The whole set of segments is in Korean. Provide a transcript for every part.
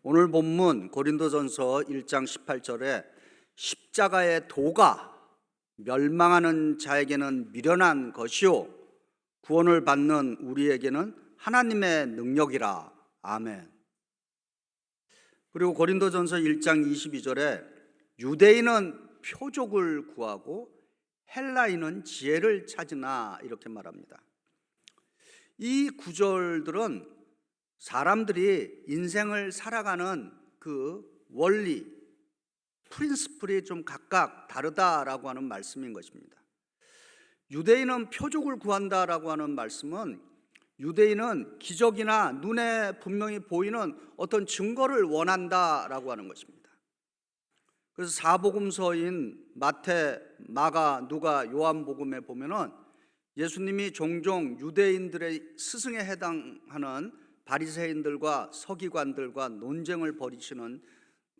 오늘 본문 고린도전서 1장 18절에 십자가의 도가 멸망하는 자에게는 미련한 것이요 구원을 받는 우리에게는 하나님의 능력이라. 아멘. 그리고 고린도전서 1장 22절에 유대인은 표적을 구하고 헬라인은 지혜를 찾으나 이렇게 말합니다. 이 구절들은 사람들이 인생을 살아가는 그 원리, 프린시플이 좀 각각 다르다라고 하는 말씀인 것입니다. 유대인은 표적을 구한다라고 하는 말씀은 유대인은 기적이나 눈에 분명히 보이는 어떤 증거를 원한다라고 하는 것입니다. 그래서 사복음서인 마태, 마가, 누가, 요한복음에 보면은 예수님이 종종 유대인들의 스승에 해당하는 바리새인들과 서기관들과 논쟁을 벌이시는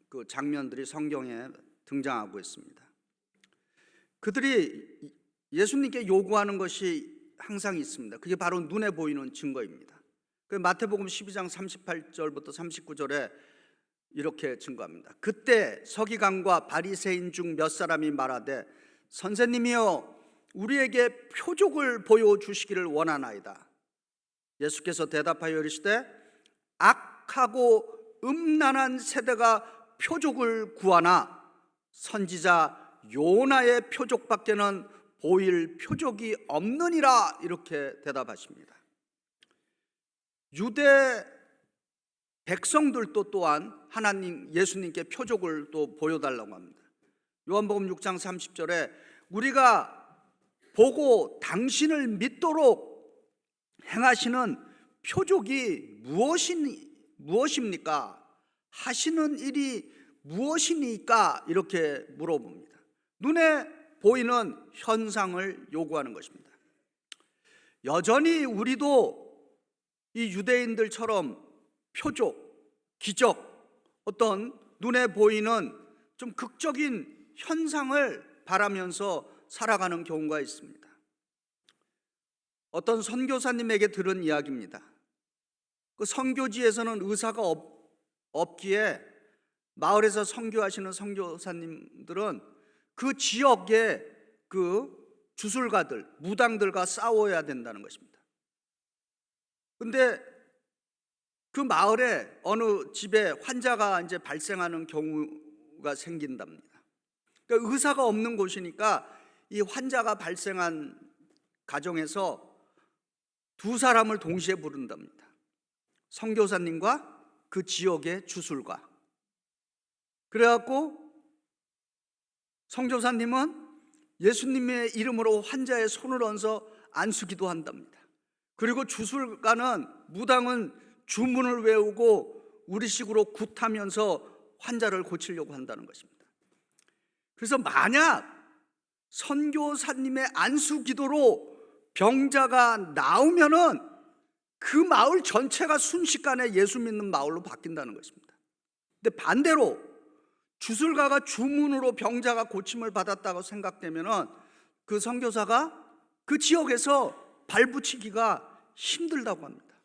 그 장면들이 성경에 등장하고 있습니다. 그들이 예수님께 요구하는 것이 항상 있습니다. 그게 바로 눈에 보이는 증거입니다. 그 마태복음 12장 38절부터 39절에 이렇게 증거합니다. 그때 서기관과 바리새인 중 몇 사람이 말하되 선생님이여 우리에게 표적을 보여주시기를 원하나이다. 예수께서 대답하여 이르시되 악하고 음란한 세대가 표적을 구하나 선지자 요나의 표적밖에는 보일 표적이 없느니라. 이렇게 대답하십니다. 유대 백성들도 또한 하나님 예수님께 표적을 또 보여달라고 합니다. 요한복음 6장 30절에 우리가 보고 당신을 믿도록 행하시는 표적이 무엇입니까? 하시는 일이 무엇이니까? 이렇게 물어봅니다. 눈에 보이는 현상을 요구하는 것입니다. 여전히 우리도 이 유대인들처럼 표적, 기적, 어떤 눈에 보이는 좀 극적인 현상을 바라면서 살아가는 경우가 있습니다. 어떤 선교사님에게 들은 이야기입니다. 그 선교지에서는 의사가 없기에 마을에서 선교하시는 선교사님들은 그 지역의 그 주술가들, 무당들과 싸워야 된다는 것입니다. 그런데 그 마을에 어느 집에 환자가 이제 발생하는 경우가 생긴답니다. 그러니까 의사가 없는 곳이니까 이 환자가 발생한 가정에서 두 사람을 동시에 부른답니다. 선교사님과 그 지역의 주술가. 그래갖고 선교사님은 예수님의 이름으로 환자의 손을 얹어 안수기도 한답니다. 그리고 주술가는, 무당은 주문을 외우고 우리식으로 굿하면서 환자를 고치려고 한다는 것입니다. 그래서 만약 선교사님의 안수기도로 병자가 나오면은 그 마을 전체가 순식간에 예수 믿는 마을로 바뀐다는 것입니다. 근데 반대로 주술가가 주문으로 병자가 고침을 받았다고 생각되면은 그 선교사가 그 지역에서 발붙이기가 힘들다고 합니다.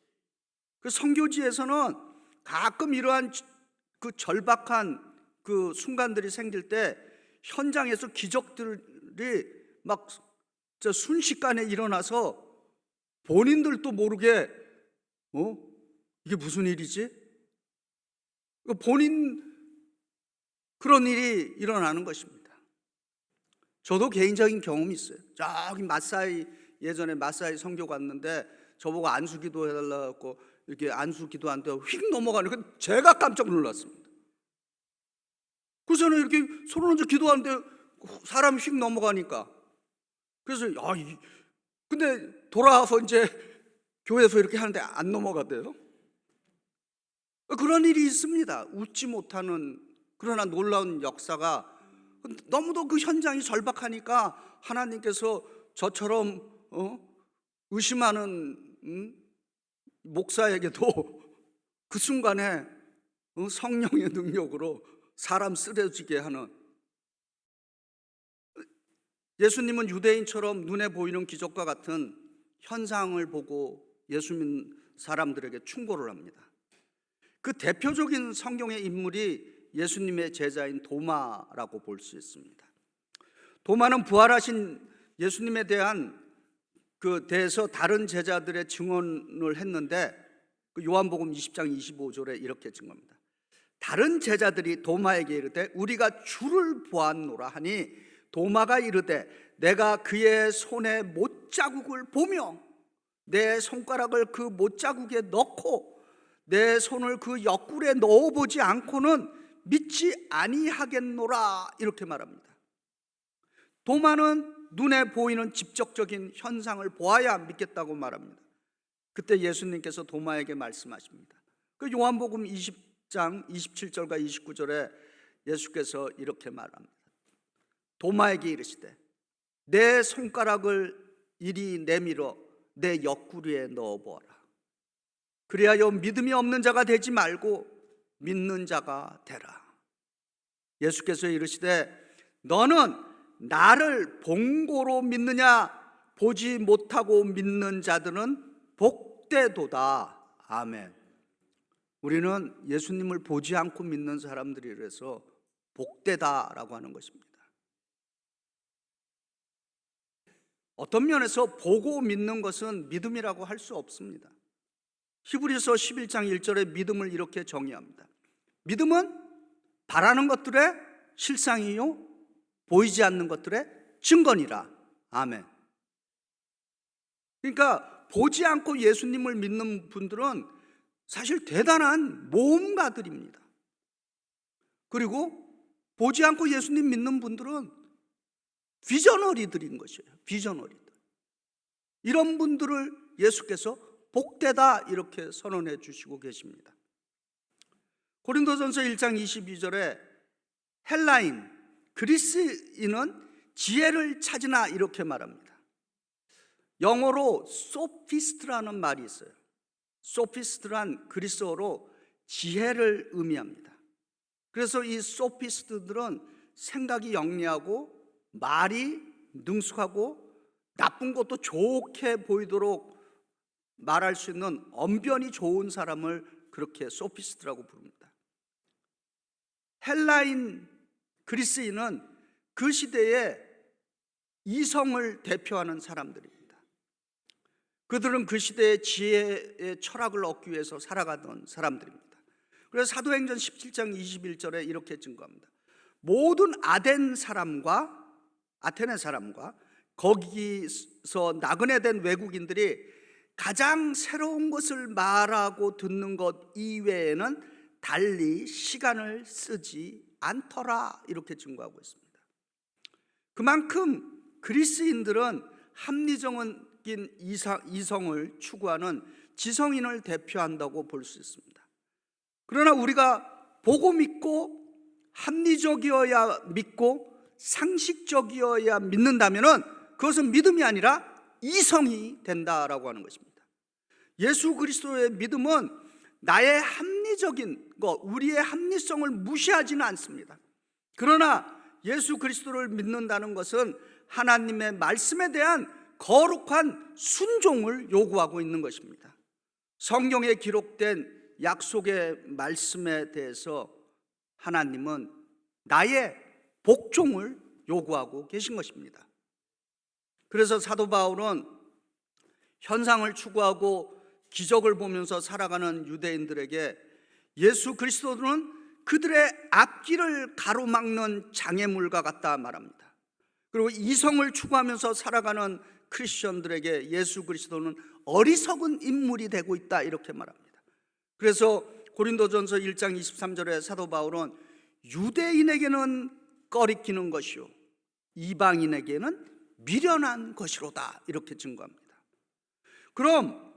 그 선교지에서는 가끔 이러한 그 절박한 그 순간들이 생길 때 현장에서 기적들이 막 순식간에 일어나서 본인들도 모르게 이게 무슨 일이지? 본인 그런 일이 일어나는 것입니다. 저도 개인적인 경험이 있어요. 저기 마사이, 예전에 마사이 선교 갔는데 저보고 안수기도 해달라고 이렇게 안수기도한테 휙 넘어가니까 제가 깜짝 놀랐습니다. 그래서 저는 이렇게 손을 얹어 기도하는데 사람이 휙 넘어가니까, 그래서 근데 돌아와서 이제 교회에서 이렇게 하는데 안 넘어가대요. 그런 일이 있습니다. 웃지 못하는 그러나 놀라운 역사가. 너무도 그 현장이 절박하니까 하나님께서 저처럼 의심하는 목사에게도 그 순간에 성령의 능력으로 사람 쓰러지게 하는. 예수님은 유대인처럼 눈에 보이는 기적과 같은 현상을 보고 예수 믿는 사람들에게 충고를 합니다. 그 대표적인 성경의 인물이 예수님의 제자인 도마라고 볼 수 있습니다. 도마는 부활하신 예수님에 대한 대해서 다른 제자들의 증언을 했는데 요한복음 20장 25절에 이렇게 증거합니다. 다른 제자들이 도마에게 이르되 우리가 주를 보았노라 하니 도마가 이르되 내가 그의 손에 못자국을 보며 내 손가락을 그 못자국에 넣고 내 손을 그 옆구리에 넣어보지 않고는 믿지 아니하겠노라 이렇게 말합니다. 도마는 눈에 보이는 직접적인 현상을 보아야 믿겠다고 말합니다. 그때 예수님께서 도마에게 말씀하십니다. 그 요한복음 20장 27절과 29절에 예수께서 이렇게 말합니다. 도마에게 이르시되 내 손가락을 이리 내밀어 내 옆구리에 넣어보아라. 그리하여 믿음이 없는 자가 되지 말고 믿는 자가 되라. 예수께서 이르시되 너는 나를 본고로 믿느냐? 보지 못하고 믿는 자들은 복되도다. 아멘. 우리는 예수님을 보지 않고 믿는 사람들이라서 복되다라고 하는 것입니다. 어떤 면에서 보고 믿는 것은 믿음이라고 할 수 없습니다. 히브리서 11장 1절에 믿음을 이렇게 정의합니다. 믿음은 바라는 것들의 실상이요 보이지 않는 것들의 증거니라. 아멘. 그러니까 보지 않고 예수님을 믿는 분들은 사실 대단한 모험가들입니다. 그리고 보지 않고 예수님 믿는 분들은 비저너리들인 것이에요. 비저너리들. 이런 분들을 예수께서 복되다 이렇게 선언해 주시고 계십니다. 고린도전서 1장 22절에 헬라인, 그리스인은 지혜를 찾으나 이렇게 말합니다. 영어로 소피스트라는 말이 있어요. 소피스트란 그리스어로 지혜를 의미합니다. 그래서 이 소피스트들은 생각이 영리하고 말이 능숙하고 나쁜 것도 좋게 보이도록 말할 수 있는 언변이 좋은 사람을 그렇게 소피스트라고 부릅니다. 헬라인 그리스인은 그 시대에 이성을 대표하는 사람들입니다. 그들은 그 시대의 지혜의 철학을 얻기 위해서 살아가던 사람들입니다. 그래서 사도행전 17장 21절에 이렇게 증거합니다. 모든 아테네 사람과 거기서 나그네 된 외국인들이 가장 새로운 것을 말하고 듣는 것 이외에는 달리 시간을 쓰지 않더라 이렇게 증거하고 있습니다. 그만큼 그리스인들은 합리적인 이성을 추구하는 지성인을 대표한다고 볼 수 있습니다. 그러나 우리가 보고 믿고 합리적이어야 믿고 상식적이어야 믿는다면 그것은 믿음이 아니라 이성이 된다라고 하는 것입니다. 예수 그리스도의 믿음은 나의 합리적인 것, 우리의 합리성을 무시하지는 않습니다. 그러나 예수 그리스도를 믿는다는 것은 하나님의 말씀에 대한 거룩한 순종을 요구하고 있는 것입니다. 성경에 기록된 약속의 말씀에 대해서 하나님은 나의 복종을 요구하고 계신 것입니다. 그래서 사도 바울은 현상을 추구하고 기적을 보면서 살아가는 유대인들에게 예수 그리스도는 그들의 앞길을 가로막는 장애물과 같다 말합니다. 그리고 이성을 추구하면서 살아가는 크리스천들에게 예수 그리스도는 어리석은 인물이 되고 있다 이렇게 말합니다. 그래서 고린도전서 1장 23절에 사도 바울은 유대인에게는 꺼리끼는 것이요 이방인에게는 미련한 것이로다 이렇게 증거합니다. 그럼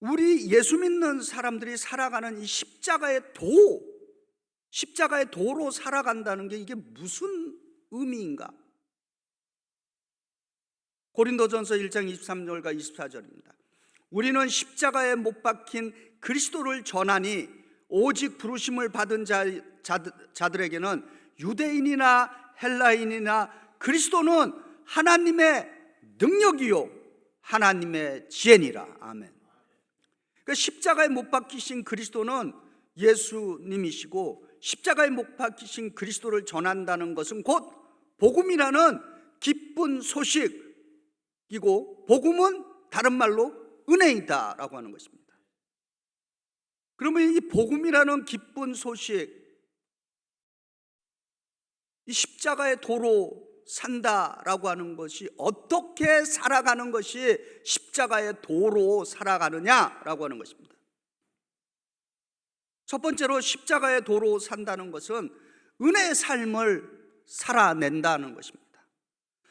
우리 예수 믿는 사람들이 살아가는 이 십자가의 도로 살아간다는 게 이게 무슨 의미인가? 고린도전서 1장 23절과 24절입니다. 우리는 십자가에 못 박힌 그리스도를 전하니 오직 부르심을 받은 자들에게는 유대인이나 헬라인이나 그리스도는 하나님의 능력이요 하나님의 지혜니라. 아멘. 그러니까 십자가에 못 박히신 그리스도는 예수님이시고, 십자가에 못 박히신 그리스도를 전한다는 것은 곧 복음이라는 기쁜 소식이고, 복음은 다른 말로 은혜이다라고 하는 것입니다. 그러면 이 복음이라는 기쁜 소식, 이 십자가의 도로 산다라고 하는 것이 어떻게 살아가는 것이 십자가의 도로 살아가느냐라고 하는 것입니다. 첫 번째로 십자가의 도로 산다는 것은 은혜의 삶을 살아낸다는 것입니다.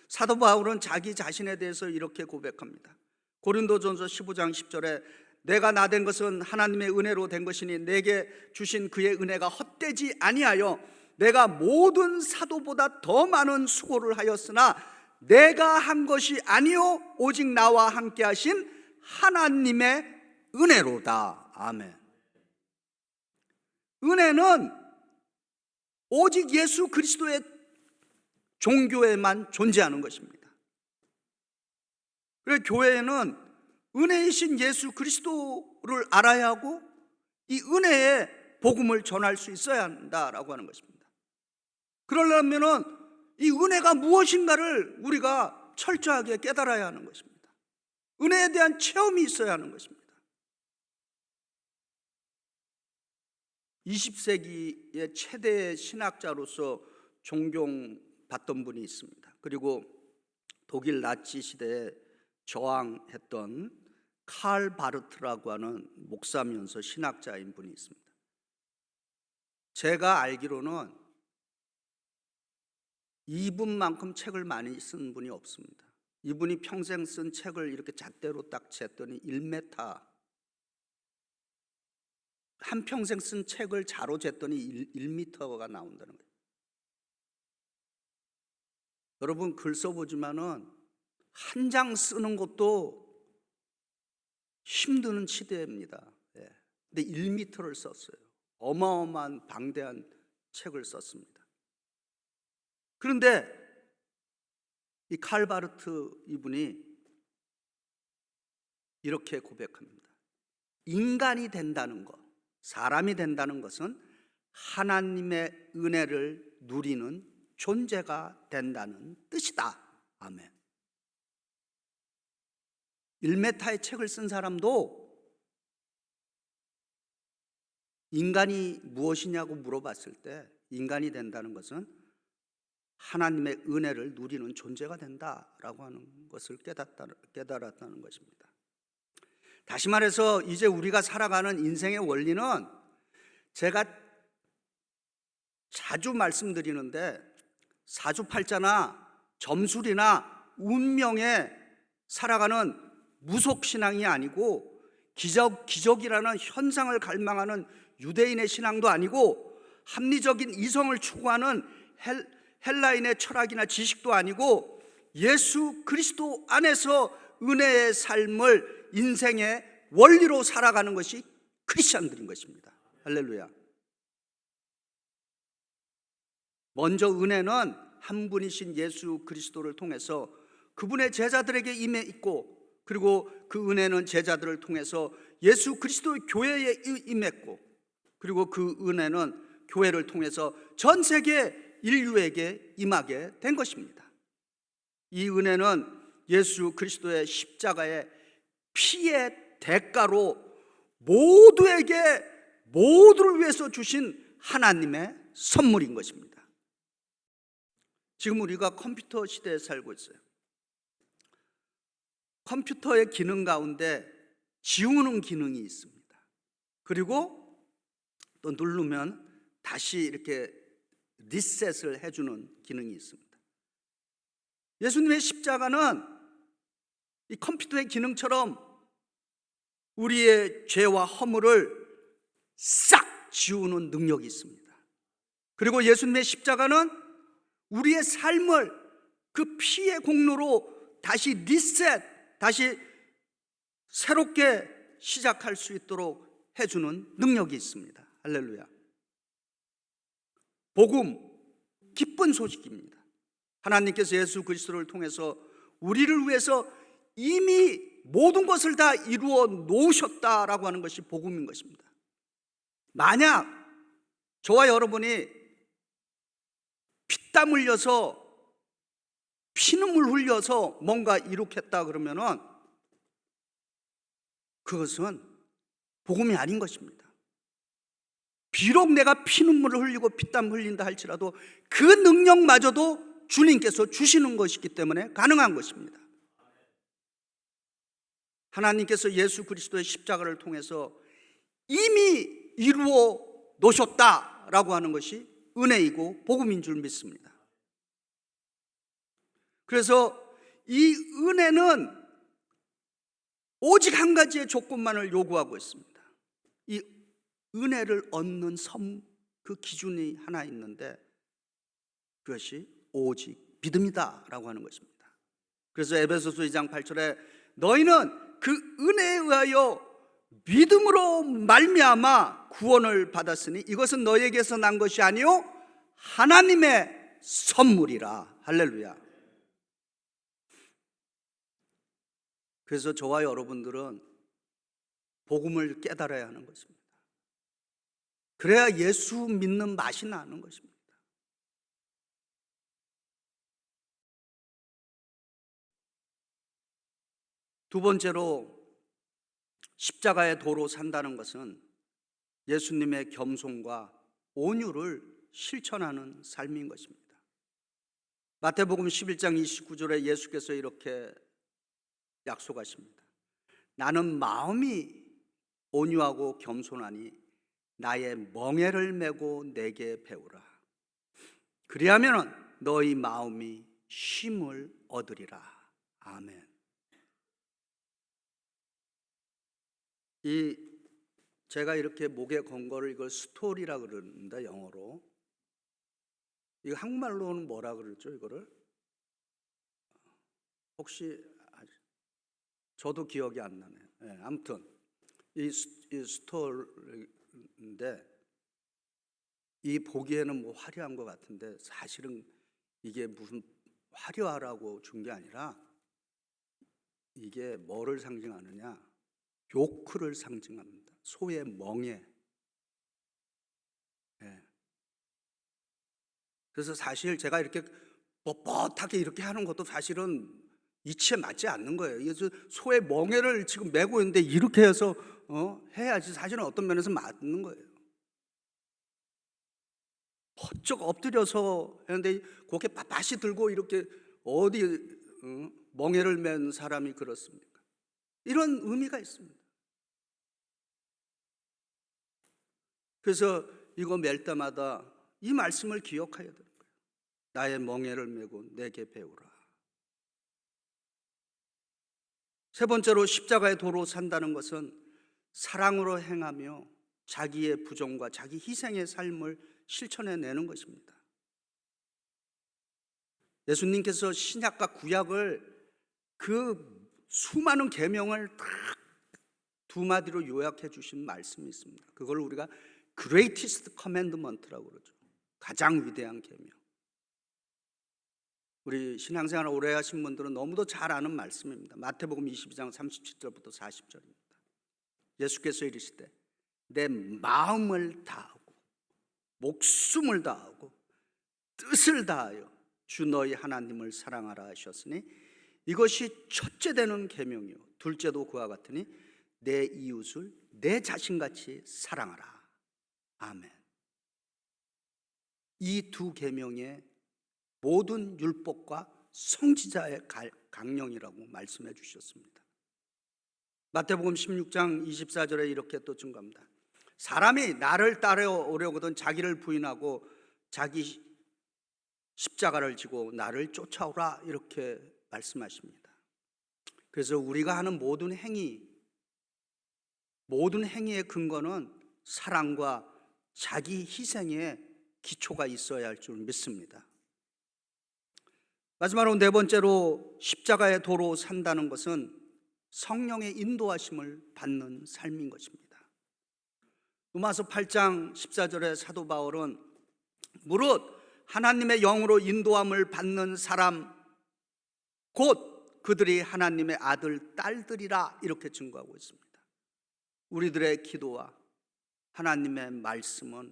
사도 바울은 자기 자신에 대해서 이렇게 고백합니다. 고린도전서 15장 10절에 내가 나 된 것은 하나님의 은혜로 된 것이니 내게 주신 그의 은혜가 헛되지 아니하여 내가 모든 사도보다 더 많은 수고를 하였으나 내가 한 것이 아니요 오직 나와 함께 하신 하나님의 은혜로다. 아멘. 은혜는 오직 예수 그리스도의 종교에만 존재하는 것입니다. 그래서 교회는 은혜이신 예수 그리스도를 알아야 하고 이 은혜의 복음을 전할 수 있어야 한다라고 하는 것입니다. 그러려면 이 은혜가 무엇인가를 우리가 철저하게 깨달아야 하는 것입니다. 은혜에 대한 체험이 있어야 하는 것입니다. 20세기의 최대의 신학자로서 존경받던 분이 있습니다. 그리고 독일 나치 시대에 저항했던 칼 바르트라고 하는 목사면서 신학자인 분이 있습니다. 제가 알기로는 이분만큼 책을 많이 쓴 분이 없습니다. 이분이 평생 쓴 책을 이렇게 잣대로 딱 쟀더니 1m, 한평생 쓴 책을 자로 쟀더니 1m가 나온다는 거예요. 여러분 글 써보지만은 한 장 쓰는 것도 힘드는 시대입니다. 근데 1m를 썼어요. 어마어마한 방대한 책을 썼습니다. 그런데 이 칼바르트 이분이 이렇게 고백합니다. 인간이 된다는 것, 사람이 된다는 것은 하나님의 은혜를 누리는 존재가 된다는 뜻이다. 아멘. 1m의 책을 쓴 사람도 인간이 무엇이냐고 물어봤을 때 인간이 된다는 것은 하나님의 은혜를 누리는 존재가 된다라고 하는 것을 깨달았다는 것입니다. 다시 말해서 이제 우리가 살아가는 인생의 원리는 제가 자주 말씀드리는데 사주팔자나 점술이나 운명에 살아가는 무속신앙이 아니고 기적이라는 현상을 갈망하는 유대인의 신앙도 아니고 합리적인 이성을 추구하는 헬라인의 철학이나 지식도 아니고 예수 그리스도 안에서 은혜의 삶을 인생의 원리로 살아가는 것이 크리스찬들인 것입니다. 할렐루야. 먼저 은혜는 한 분이신 예수 그리스도를 통해서 그분의 제자들에게 임해 있고, 그리고 그 은혜는 제자들을 통해서 예수 그리스도의 교회에 임했고, 그리고 그 은혜는 교회를 통해서 전 세계 인류에게 임하게 된 것입니다. 이 은혜는 예수 그리스도의 십자가의 피의 대가로 모두를 위해서 주신 하나님의 선물인 것입니다. 지금 우리가 컴퓨터 시대에 살고 있어요. 컴퓨터의 기능 가운데 지우는 기능이 있습니다. 그리고 또 누르면 다시 이렇게 리셋을 해주는 기능이 있습니다. 예수님의 십자가는 이 컴퓨터의 기능처럼 우리의 죄와 허물을 싹 지우는 능력이 있습니다. 그리고 예수님의 십자가는 우리의 삶을 그 피의 공로로 다시 리셋, 다시 새롭게 시작할 수 있도록 해주는 능력이 있습니다. 할렐루야. 복음, 기쁜 소식입니다. 하나님께서 예수 그리스도를 통해서 우리를 위해서 이미 모든 것을 다 이루어 놓으셨다라고 하는 것이 복음인 것입니다. 만약 저와 여러분이 피땀 흘려서 피눈물 흘려서 뭔가 이룩했다 그러면은 그것은 복음이 아닌 것입니다. 비록 내가 피눈물을 흘리고 피땀 흘린다 할지라도 그 능력마저도 주님께서 주시는 것이기 때문에 가능한 것입니다. 하나님께서 예수 그리스도의 십자가를 통해서 이미 이루어 놓으셨다라고 하는 것이 은혜이고 복음인 줄 믿습니다. 그래서 이 은혜는 오직 한 가지의 조건만을 요구하고 있습니다. 이 은혜를 얻는 그 기준이 하나 있는데 그것이 오직 믿음이다라고 하는 것입니다. 그래서 에베소서 2장 8절에 너희는 그 은혜에 의하여 믿음으로 말미암아 구원을 받았으니 이것은 너희에게서 난 것이 아니요 하나님의 선물이라. 할렐루야. 그래서 저와 여러분들은 복음을 깨달아야 하는 것입니다. 그래야 예수 믿는 맛이 나는 것입니다. 두 번째로 십자가의 도로 산다는 것은 예수님의 겸손과 온유를 실천하는 삶인 것입니다. 마태복음 11장 29절에 예수께서 이렇게 약속하십니다. 나는 마음이 온유하고 겸손하니 나의 멍에를 메고 내게 배우라. 그리하면 너희 마음이 쉼을 얻으리라. 아멘. 제가 이렇게 목에 건 거를 이걸 스토리라 그러는데 영어로 이거 한국말로는 뭐라 그러죠? 이거를 혹시 저도 기억이 안 나네요. 네, 아무튼 이 스토리인데 이 보기에는 뭐 화려한 것 같은데 사실은 이게 무슨 화려하라고 준 게 아니라 이게 뭐를 상징하느냐? 요크를 상징합니다. 소의 멍에. 네. 그래서 사실 제가 이렇게 뻣뻣하게 이렇게 하는 것도 사실은 이치에 맞지 않는 거예요. 그래서 소의 멍에를 지금 메고 있는데 이렇게 해서 해야지 사실은 어떤 면에서 맞는 거예요. 번쩍 엎드려서 했는데 고개 빳빳이 들고 이렇게 어디 멍에를 맨 사람이 그렇습니까? 이런 의미가 있습니다. 그래서 이거 맬 때마다 이 말씀을 기억해야 되는 거예요. 나의 멍에를 메고 내게 배우라. 세 번째로 십자가의 도로 산다는 것은 사랑으로 행하며 자기의 부정과 자기 희생의 삶을 실천해내는 것입니다. 예수님께서 신약과 구약을 그 수많은 계명을 딱 두 마디로 요약해 주신 말씀이 있습니다. 그걸 우리가 Greatest Commandment라고 그러죠. 가장 위대한 계명. 우리 신앙생활 오래 하신 분들은 너무도 잘 아는 말씀입니다. 마태복음 22장 37절부터 40절입니다. 예수께서 이르시되 내 마음을 다하고 목숨을 다하고 뜻을 다하여 주 너희 하나님을 사랑하라 하셨으니 이것이 첫째 되는 계명이요 둘째도 그와 같으니 내 이웃을 내 자신같이 사랑하라. 아멘. 이 두 계명의 모든 율법과 성지자의 강령이라고 말씀해 주셨습니다. 마태복음 16장 24절에 이렇게 또 증거합니다. 사람이 나를 따라오려거든 자기를 부인하고 자기 십자가를 지고 나를 쫓아오라 이렇게 말씀하십니다. 그래서 우리가 하는 모든 행위의 근거는 사랑과 자기 희생의 기초가 있어야 할 줄 믿습니다. 마지막으로 네 번째로 십자가의 도로 산다는 것은 성령의 인도하심을 받는 삶인 것입니다. 로마서 8장 14절에 사도 바울은 무릇 하나님의 영으로 인도함을 받는 사람 곧 그들이 하나님의 아들, 딸들이라 이렇게 증거하고 있습니다. 우리들의 기도와 하나님의 말씀은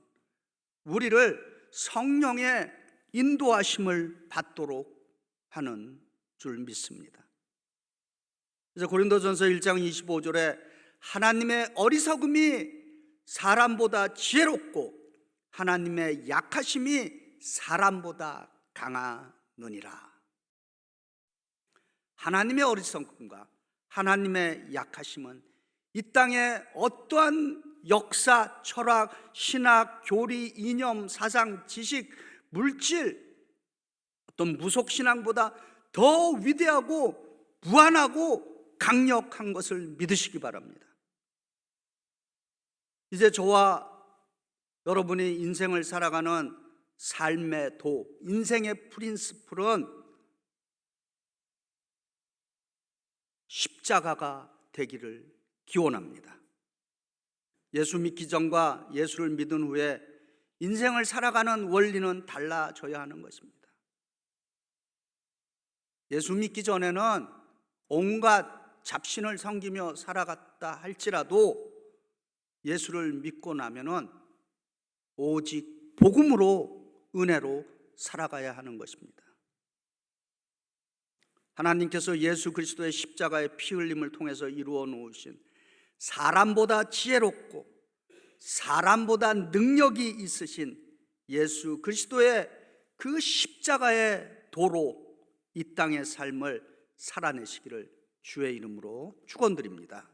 우리를 성령의 인도하심을 받도록 하는 줄 믿습니다. 그래서 고린도전서 1장 25절에 하나님의 어리석음이 사람보다 지혜롭고 하나님의 약하심이 사람보다 강하느니라. 하나님의 어리석음과 하나님의 약하심은 이 땅에 어떠한 역사, 철학, 신학, 교리, 이념, 사상, 지식, 물질, 어떤 무속신앙보다 더 위대하고 무한하고 강력한 것을 믿으시기 바랍니다. 이제 저와 여러분이 인생을 살아가는 삶의 도, 인생의 프린시플은 십자가가 되기를 기원합니다. 예수 믿기 전과 예수를 믿은 후에 인생을 살아가는 원리는 달라져야 하는 것입니다. 예수 믿기 전에는 온갖 잡신을 섬기며 살아갔다 할지라도 예수를 믿고 나면은 오직 복음으로, 은혜로 살아가야 하는 것입니다. 하나님께서 예수 그리스도의 십자가의 피 흘림을 통해서 이루어 놓으신 사람보다 지혜롭고 사람보다 능력이 있으신 예수 그리스도의 그 십자가의 도로 이 땅의 삶을 살아내시기를 주의 이름으로 축원드립니다.